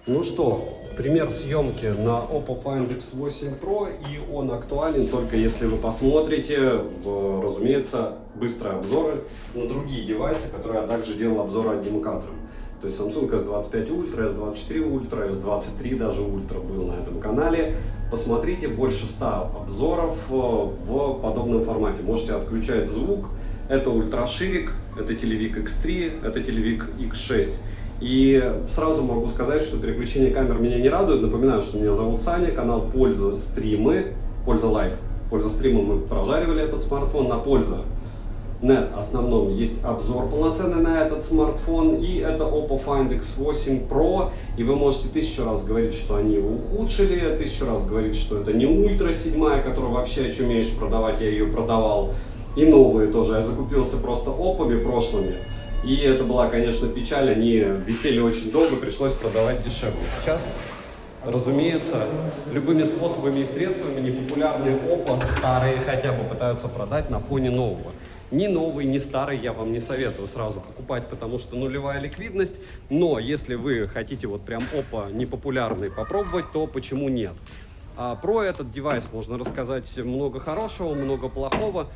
Ну что, пример съемки на Oppo Find X8 Pro, и он актуален только если вы посмотрите, разумеется, быстрые обзоры на другие девайсы, которые я также делал обзоры одним кадром. То есть Samsung S25 Ultra, S24 Ultra, S23 даже Ultra был на этом канале. Посмотрите, больше 100 обзоров в подобном формате. Можете отключать звук. Это ультраширик, это телевик X3, это телевик X6. И сразу могу сказать, что переключение камер меня не радует. Напоминаю, что меня зовут Саня, канал Польза Стримы, Польза Лайв. Польза Стрима мы прожаривали этот смартфон на Польза.нет. Основном есть обзор полноценный на этот смартфон, и это Oppo Find X8 Pro. И вы можете 1000 раз говорить, что они его ухудшили, 1000 раз говорить, что это не Ультра 7, которую вообще очумеешь продавать, я ее продавал. И новые тоже, я закупился просто Oppo-ми прошлыми. И это была, конечно, печаль, они висели очень долго, пришлось продавать дешевле. Сейчас, разумеется, любыми способами и средствами непопулярные Oppo старые хотя бы пытаются продать на фоне нового. Ни новый, ни старый я вам не советую сразу покупать, потому что нулевая ликвидность. Но если вы хотите вот прям Oppo непопулярный попробовать, то почему нет? Про этот девайс можно рассказать много хорошего, много плохого,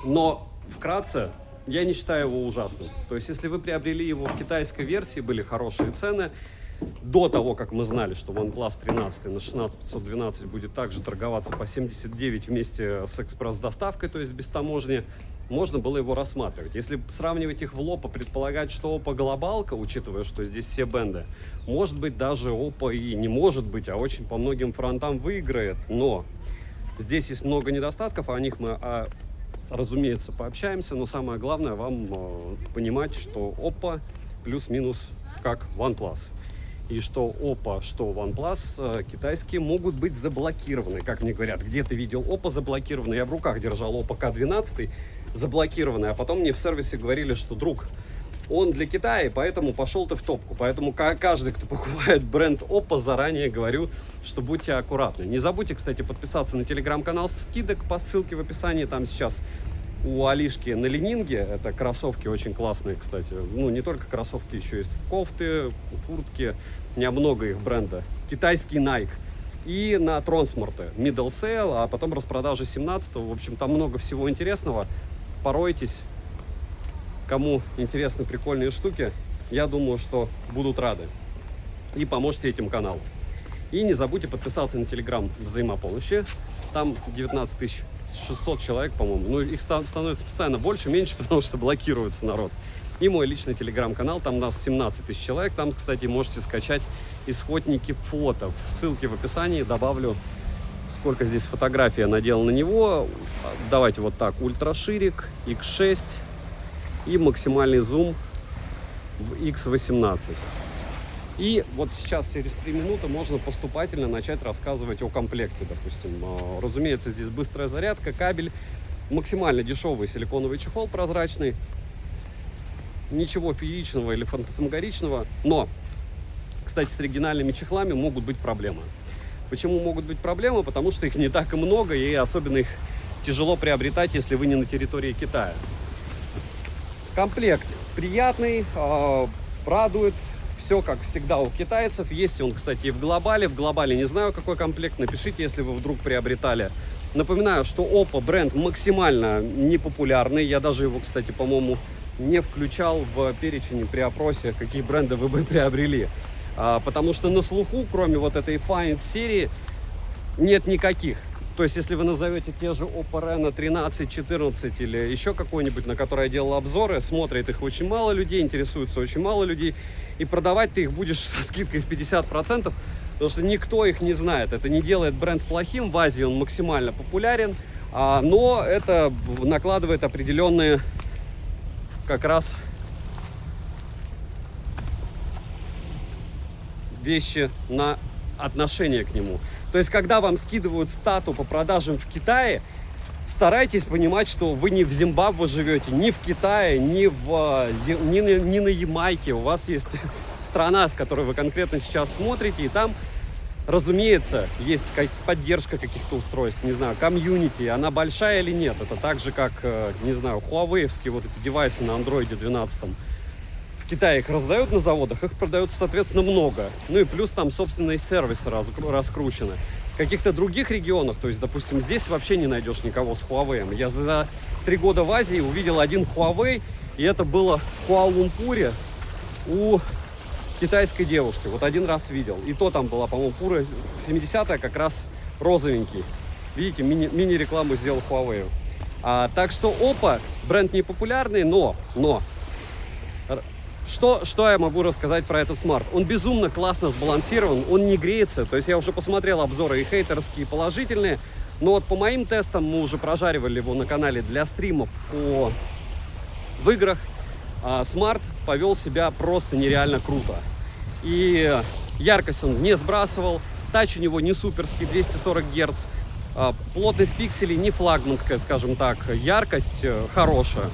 но вкратце я не считаю его ужасным. То есть, если вы приобрели его в китайской версии, были хорошие цены. До того, как мы знали, что OnePlus 13 на 16512 будет также торговаться по 79 вместе с экспресс-доставкой, то есть без таможни, можно было его рассматривать. Если сравнивать их в лоб и предполагать, что Oppo глобалка, учитывая, что здесь все бренды, может быть, даже Oppo и не может быть, а очень по многим фронтам выиграет. Но здесь есть много недостатков, о них мы, разумеется, пообщаемся. Но самое главное вам понимать, что Oppo плюс-минус как OnePlus. И что Oppo, что OnePlus китайские могут быть заблокированы. Как мне говорят, где ты видел Oppo заблокированный? Я в руках держал Oppo K12 заблокированный, а потом мне в сервисе говорили, что, друг, он для Китая, поэтому пошел ты в топку. Поэтому каждый, кто покупает бренд Oppo, заранее говорю, что будьте аккуратны. Не забудьте, кстати, подписаться на телеграм-канал скидок по ссылке в описании. Там сейчас у Алишки на Ленинге, это кроссовки очень классные, кстати. Ну, не только кроссовки, еще есть кофты, куртки, много их бренда. Китайский Nike. И на Трансморте middle sale, а потом распродажи 17-го. В общем, там много всего интересного. Поройтесь. Кому интересны прикольные штуки, я думаю, что будут рады. И поможете этим каналу. И не забудьте подписаться на телеграм Взаимопомощи. Там 19 600 человек, по-моему. Ну, их становится постоянно больше, меньше, потому что блокируется народ. И мой личный телеграм-канал, там у нас 17 000 человек. Там, кстати, можете скачать исходники фото. Ссылки в описании добавлю, сколько здесь фотографий я наделал на него. Давайте вот так. Ультраширик, X6 и максимальный зум в X18. И вот сейчас через 3 минуты можно поступательно начать рассказывать о комплекте, допустим. Разумеется, здесь быстрая зарядка, кабель, максимально дешевый силиконовый чехол прозрачный. Ничего фееричного или фантасмагоричного, но, кстати, с оригинальными чехлами могут быть проблемы. Почему могут быть проблемы? Потому что их не так и много, и особенно их тяжело приобретать, если вы не на территории Китая. Комплект приятный, радует. Все как всегда у китайцев. Есть он, кстати, и в глобале. В глобале не знаю, какой комплект. Напишите, если вы вдруг приобретали. Напоминаю, что Oppo бренд максимально непопулярный. Я даже его, кстати, по-моему, не включал в перечень при опросе, какие бренды вы бы приобрели. Потому что на слуху, кроме вот этой Find серии, нет никаких. То есть, если вы назовете те же Oppo Reno 13, 14 или еще какой-нибудь, на который я делал обзоры, смотрит их очень мало людей, интересуется очень мало людей, и продавать ты их будешь со скидкой в 50%, потому что никто их не знает. Это не делает бренд плохим, в Азии он максимально популярен, но это накладывает определенные как раз вещи на отношение к нему. То есть, когда вам скидывают стату по продажам в Китае, старайтесь понимать, что вы не в Зимбабве живете, ни в Китае, ни на Ямайке. У вас есть страна, с которой вы конкретно сейчас смотрите, и там, разумеется, есть поддержка каких-то устройств, не знаю, комьюнити, она большая или нет. Это так же, как, не знаю, хуавеевские вот эти девайсы на андроиде 12. В Китае их раздают на заводах, их продается, соответственно, много. Ну и плюс там собственные сервисы раскручены. В каких-то других регионах, то есть, допустим, здесь вообще не найдешь никого с Huawei. Я за 3 года в Азии увидел один Huawei, и это было в Куала-Лумпуре у китайской девушки. Вот один раз видел. И то там была, по-моему, Пура 70-я, как раз розовенький. Видите, мини-рекламу сделал Huawei. Так что Oppo бренд не популярный, но что я могу рассказать про этот смарт? Он безумно классно сбалансирован, он не греется. То есть я уже посмотрел обзоры и хейтерские, и положительные. Но вот по моим тестам, мы уже прожаривали его на канале для стримов в играх, смарт повел себя просто нереально круто. И яркость он не сбрасывал, тач у него не суперский, 240 Гц. Плотность пикселей не флагманская, скажем так, яркость хорошая.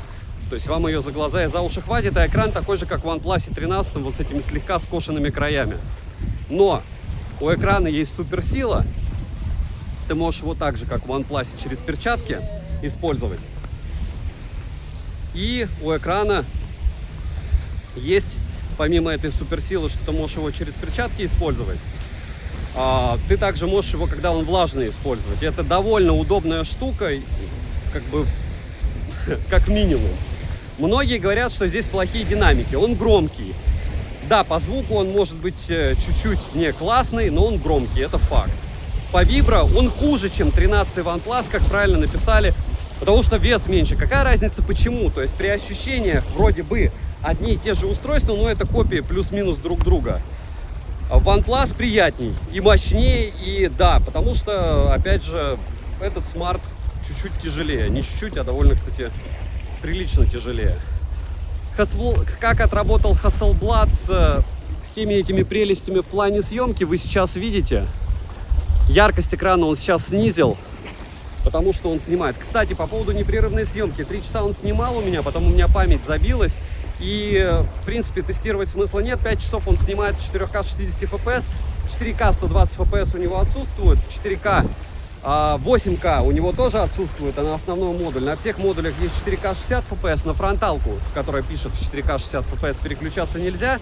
То есть вам ее за глаза и за уши хватит, а экран такой же, как в OnePlus 13, вот с этими слегка скошенными краями. Но у экрана есть суперсила. Ты можешь его так же, как в OnePlus, через перчатки использовать. И у экрана есть, помимо этой суперсилы, что ты можешь его через перчатки использовать, ты также можешь его, когда он влажный, использовать. И это довольно удобная штука, как бы, как минимум. Многие говорят, что здесь плохие динамики. Он громкий. Да, по звуку он может быть чуть-чуть не классный, но он громкий, это факт. По вибро он хуже, чем 13-й OnePlus, как правильно написали, потому что вес меньше. Какая разница, почему? То есть при ощущениях вроде бы одни и те же устройства, но это копии плюс-минус друг друга. OnePlus приятней и мощнее, и да, потому что, опять же, этот смарт чуть-чуть тяжелее. Не чуть-чуть, а довольно, кстати, прилично тяжелее. Как отработал Hasselblad с всеми этими прелестями в плане съемки, вы сейчас видите. Яркость экрана он сейчас снизил, потому что он снимает. Кстати, по поводу непрерывной съемки. 3 часа он снимал у меня, потом у меня память забилась. И, в принципе, тестировать смысла нет. 5 часов он снимает в 4К 60 FPS. 4К 120 FPS у него отсутствует. 4К 8К у него тоже отсутствует, а на основном модуле. На всех модулях есть 4К 60 FPS. На фронталку, которая пишет 4К 60 FPS, переключаться нельзя.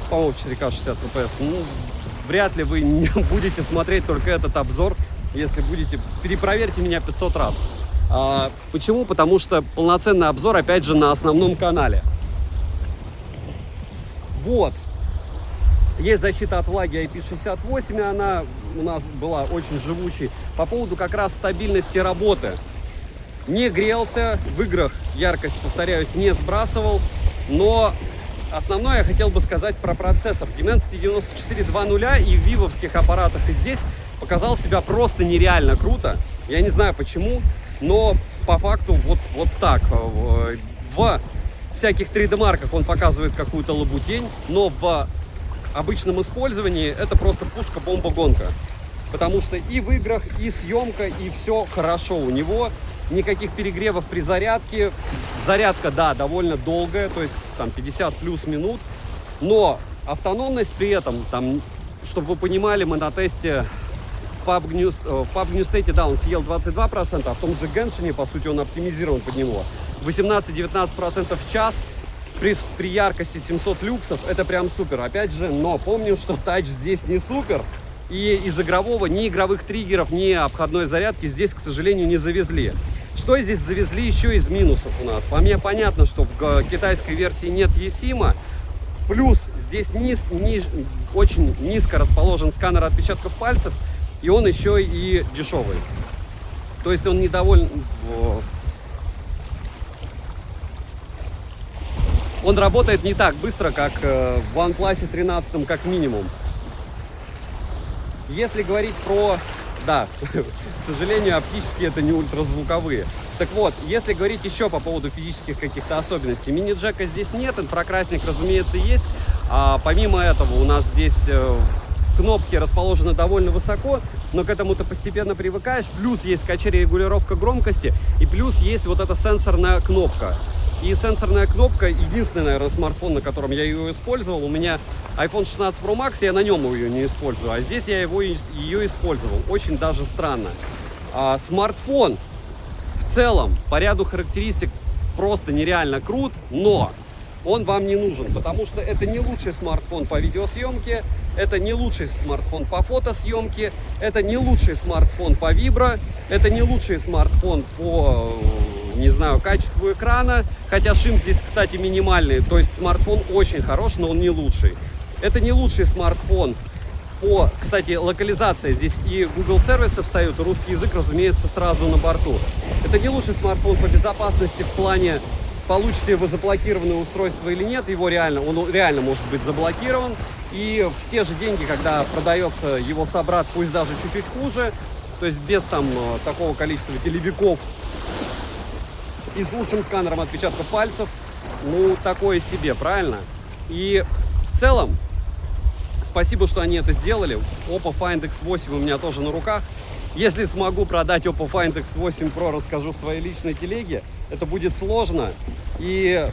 По-моему, 4К 60 FPS. Ну, вряд ли вы не будете смотреть только этот обзор. Если будете, перепроверьте меня 500 раз. Почему? Потому что полноценный обзор, опять же, на основном канале. Вот. Есть защита от влаги IP68, она у нас была очень живучей. По поводу как раз стабильности работы. Не грелся, в играх яркость, повторяюсь, не сбрасывал. Но основное я хотел бы сказать про процессор. Dimensity 94 2.0 и в вивовских аппаратах и здесь показал себя просто нереально круто. Я не знаю почему, но по факту вот так. В всяких 3D-марках он показывает какую-то лабутень, но в обычном использовании это просто пушка-бомба-гонка. Потому что и в играх, и съемка, и все хорошо у него. Никаких перегревов при зарядке. Зарядка, да, довольно долгая, то есть там 50 плюс минут. Но автономность при этом, там, чтобы вы понимали, мы на тесте в PUBG New State, да, он съел 22%, а в том же Genshin, по сути, он оптимизирован под него. 18-19% в час при яркости 700 люксов, это прям супер. Опять же, но помним, что тач здесь не супер. И из игрового ни игровых триггеров, ни обходной зарядки здесь, к сожалению, не завезли. Что здесь завезли еще из минусов у нас? По мне понятно, что в китайской версии нет eSIM. Плюс здесь очень низко расположен сканер отпечатков пальцев. И он еще и дешевый. То есть он недоволен... Он работает не так быстро, как в OnePlus 13 как минимум. Если говорить про... Да, к сожалению, оптические это не ультразвуковые. Так вот, если говорить еще по поводу физических каких-то особенностей. Мини-джека здесь нет, инфракрасник, разумеется, есть. А помимо этого у нас здесь кнопки расположены довольно высоко, но к этому ты постепенно привыкаешь. Плюс есть качели-регулировка громкости, и плюс есть вот эта сенсорная кнопка. И сенсорная кнопка, единственный, наверное, смартфон, на котором я ее использовал, у меня iPhone 16 Pro Max, я на нем ее не использую, а здесь я ее использовал. Очень даже странно. Смартфон в целом по ряду характеристик просто нереально крут, но он вам не нужен, потому что это не лучший смартфон по видеосъемке, это не лучший смартфон по фотосъемке, это не лучший смартфон по вибро, это не лучший смартфон по, не знаю, качеству экрана, хотя шим здесь, кстати, минимальный, то есть смартфон очень хорош, но он не лучший. Это не лучший смартфон по, кстати, локализации, здесь и Google сервисы встают, и русский язык, разумеется, сразу на борту. Это не лучший смартфон по безопасности в плане, получите вы заблокированное устройство или нет, он реально может быть заблокирован. И в те же деньги, когда продается его собрат, пусть даже чуть-чуть хуже, то есть без там такого количества телевиков и с лучшим сканером отпечатков пальцев, ну, такое себе, правильно? И в целом, спасибо, что они это сделали. Oppo Find X8 у меня тоже на руках. Если смогу продать Oppo Find X8 Pro, расскажу в своей личной телеге. Это будет сложно. И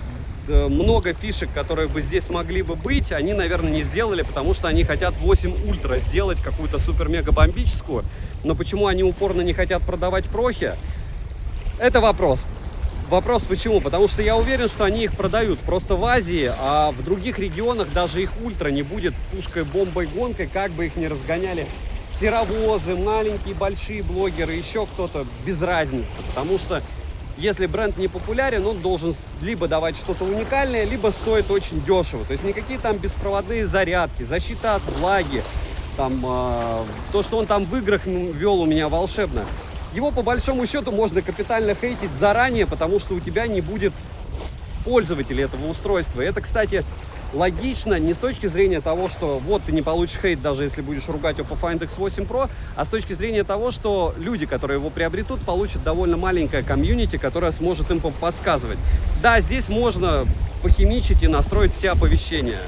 много фишек, которые бы здесь могли бы быть, они, наверное, не сделали, потому что они хотят 8 Ультра сделать, какую-то супер-мега-бомбическую. Но почему они упорно не хотят продавать прохи? Это вопрос. Вопрос почему? Потому что я уверен, что они их продают просто в Азии, а в других регионах даже их Ультра не будет пушкой, бомбой, гонкой, как бы их ни разгоняли серовозы, маленькие, большие блогеры, еще кто-то, без разницы. Потому что если бренд не популярен, он должен либо давать что-то уникальное, либо стоит очень дешево. То есть никакие там беспроводные зарядки, защита от влаги, там, то, что он там в играх вел у меня волшебно. Его по большому счету можно капитально хейтить заранее, потому что у тебя не будет пользователей этого устройства. И это, кстати, логично не с точки зрения того, что вот ты не получишь хейт, даже если будешь ругать Oppo Find X8 Pro, а с точки зрения того, что люди, которые его приобретут, получат довольно маленькое комьюнити, которое сможет им подсказывать. Да, здесь можно похимичить и настроить все оповещения.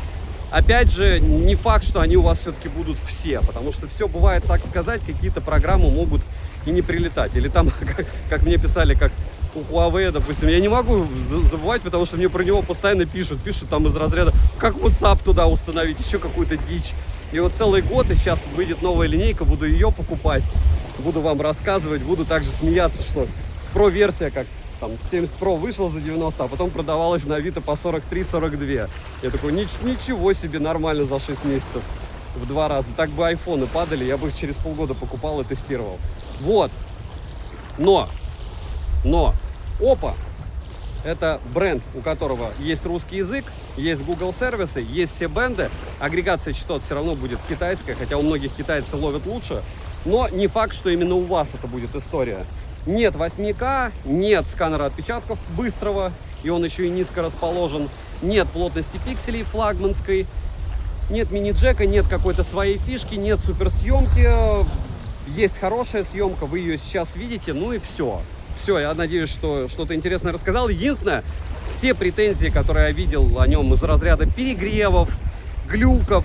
Опять же, не факт, что они у вас все-таки будут все, потому что все бывает, так сказать, какие-то программы могут и не прилетать. Или там, как мне писали, как у Huawei, допустим, я не могу забывать, потому что мне про него постоянно пишут там из разряда, как WhatsApp туда установить, еще какую-то дичь. И вот целый год, и сейчас выйдет новая линейка, буду ее покупать, буду вам рассказывать, буду также смеяться, что Pro-версия, как там 70 Pro вышла за 90, а потом продавалась на Авито по 43-42. Я такой, ничего себе, нормально за 6 месяцев в 2 раза. Так бы айфоны падали, я бы их через полгода покупал и тестировал. Вот. Но Oppo — это бренд, у которого есть русский язык, есть Google сервисы, есть все бенды. Агрегация частот все равно будет китайская, хотя у многих китайцы ловят лучше. Но не факт, что именно у вас это будет история. Нет 8К, нет сканера отпечатков быстрого, и он еще и низко расположен. Нет плотности пикселей флагманской, нет мини-джека, нет какой-то своей фишки, нет суперсъемки. Есть хорошая съемка, вы ее сейчас видите, ну и все. Все, я надеюсь, что что-то интересное рассказал. Единственное, все претензии, которые я видел о нем из разряда перегревов, глюков,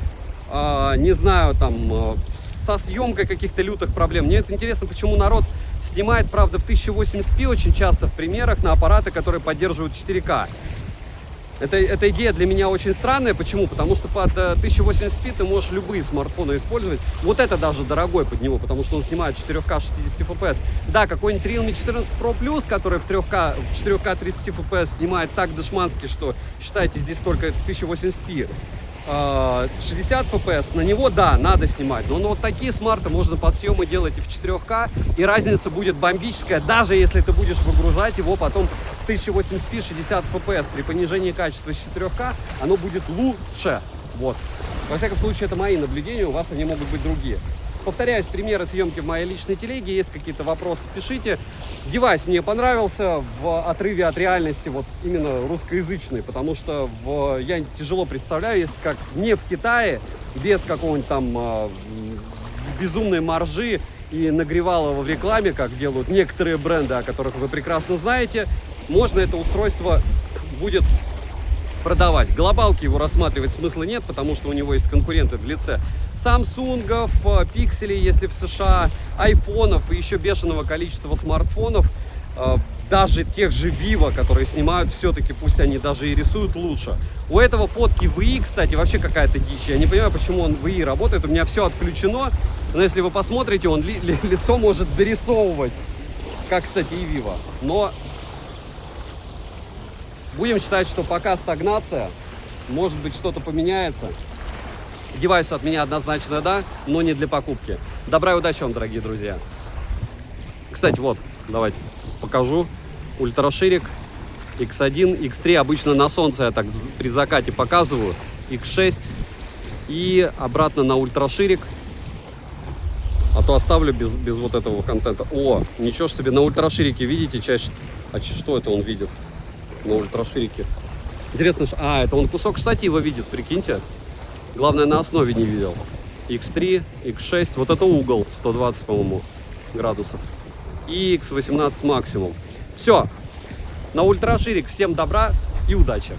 не знаю, там, со съемкой каких-то лютых проблем. Мне это интересно, почему народ снимает, правда, в 1080p очень часто в примерах на аппараты, которые поддерживают 4К. Эта идея для меня очень странная. Почему? Потому что под 1080p ты можешь любые смартфоны использовать. Вот это даже дорогой под него, потому что он снимает 4К 60 FPS. Да, какой-нибудь Realme 14 Pro Plus, который в 4К 30 FPS снимает так дешмански, что считайте здесь только 1080p. 60 FPS, на него, да, надо снимать. Но вот такие смарты можно под съемы делать и в 4К, и разница будет бомбическая, даже если ты будешь выгружать его потом в 1080p 60 FPS. При понижении качества с 4К оно будет лучше. Вот. Во всяком случае, это мои наблюдения, у вас они могут быть другие. Повторяюсь, примеры съемки в моей личной телеге. Есть какие-то вопросы, пишите. Девайс мне понравился в отрыве от реальности, вот именно русскоязычный, потому что я тяжело представляю, если как не в Китае, без какого-нибудь там безумной маржи и нагревалого в рекламе, как делают некоторые бренды, о которых вы прекрасно знаете, можно это устройство будет продавать. Глобалки его рассматривать смысла нет, потому что у него есть конкуренты в лице Самсунгов, Пикселей, если в США, айфонов и еще бешеного количества смартфонов, даже тех же Vivo, которые снимают все-таки, пусть они даже и рисуют лучше. У этого фотки VI, кстати, вообще какая-то дичь. Я не понимаю, почему он VI работает, у меня все отключено, но если вы посмотрите, он лицо может дорисовывать, как, кстати, и Vivo. Но Будем считать, что пока стагнация. Может быть, что-то поменяется. Девайсу от меня однозначно да, но не для покупки. Добра и удачи вам, дорогие друзья. Кстати, вот, давайте покажу. Ультраширик X1, X3. Обычно на солнце я так при закате показываю. X6. И обратно на ультраширик. А то оставлю без вот этого контента. О, ничего ж себе, на ультраширике видите часть. А что это он видит на ультраширике? Интересно, это он кусок штатива видит, прикиньте. Главное, на основе не видел. X3, X6, вот это угол 120, по-моему, градусов. И X18 максимум. Все, на ультраширик всем добра и удачи.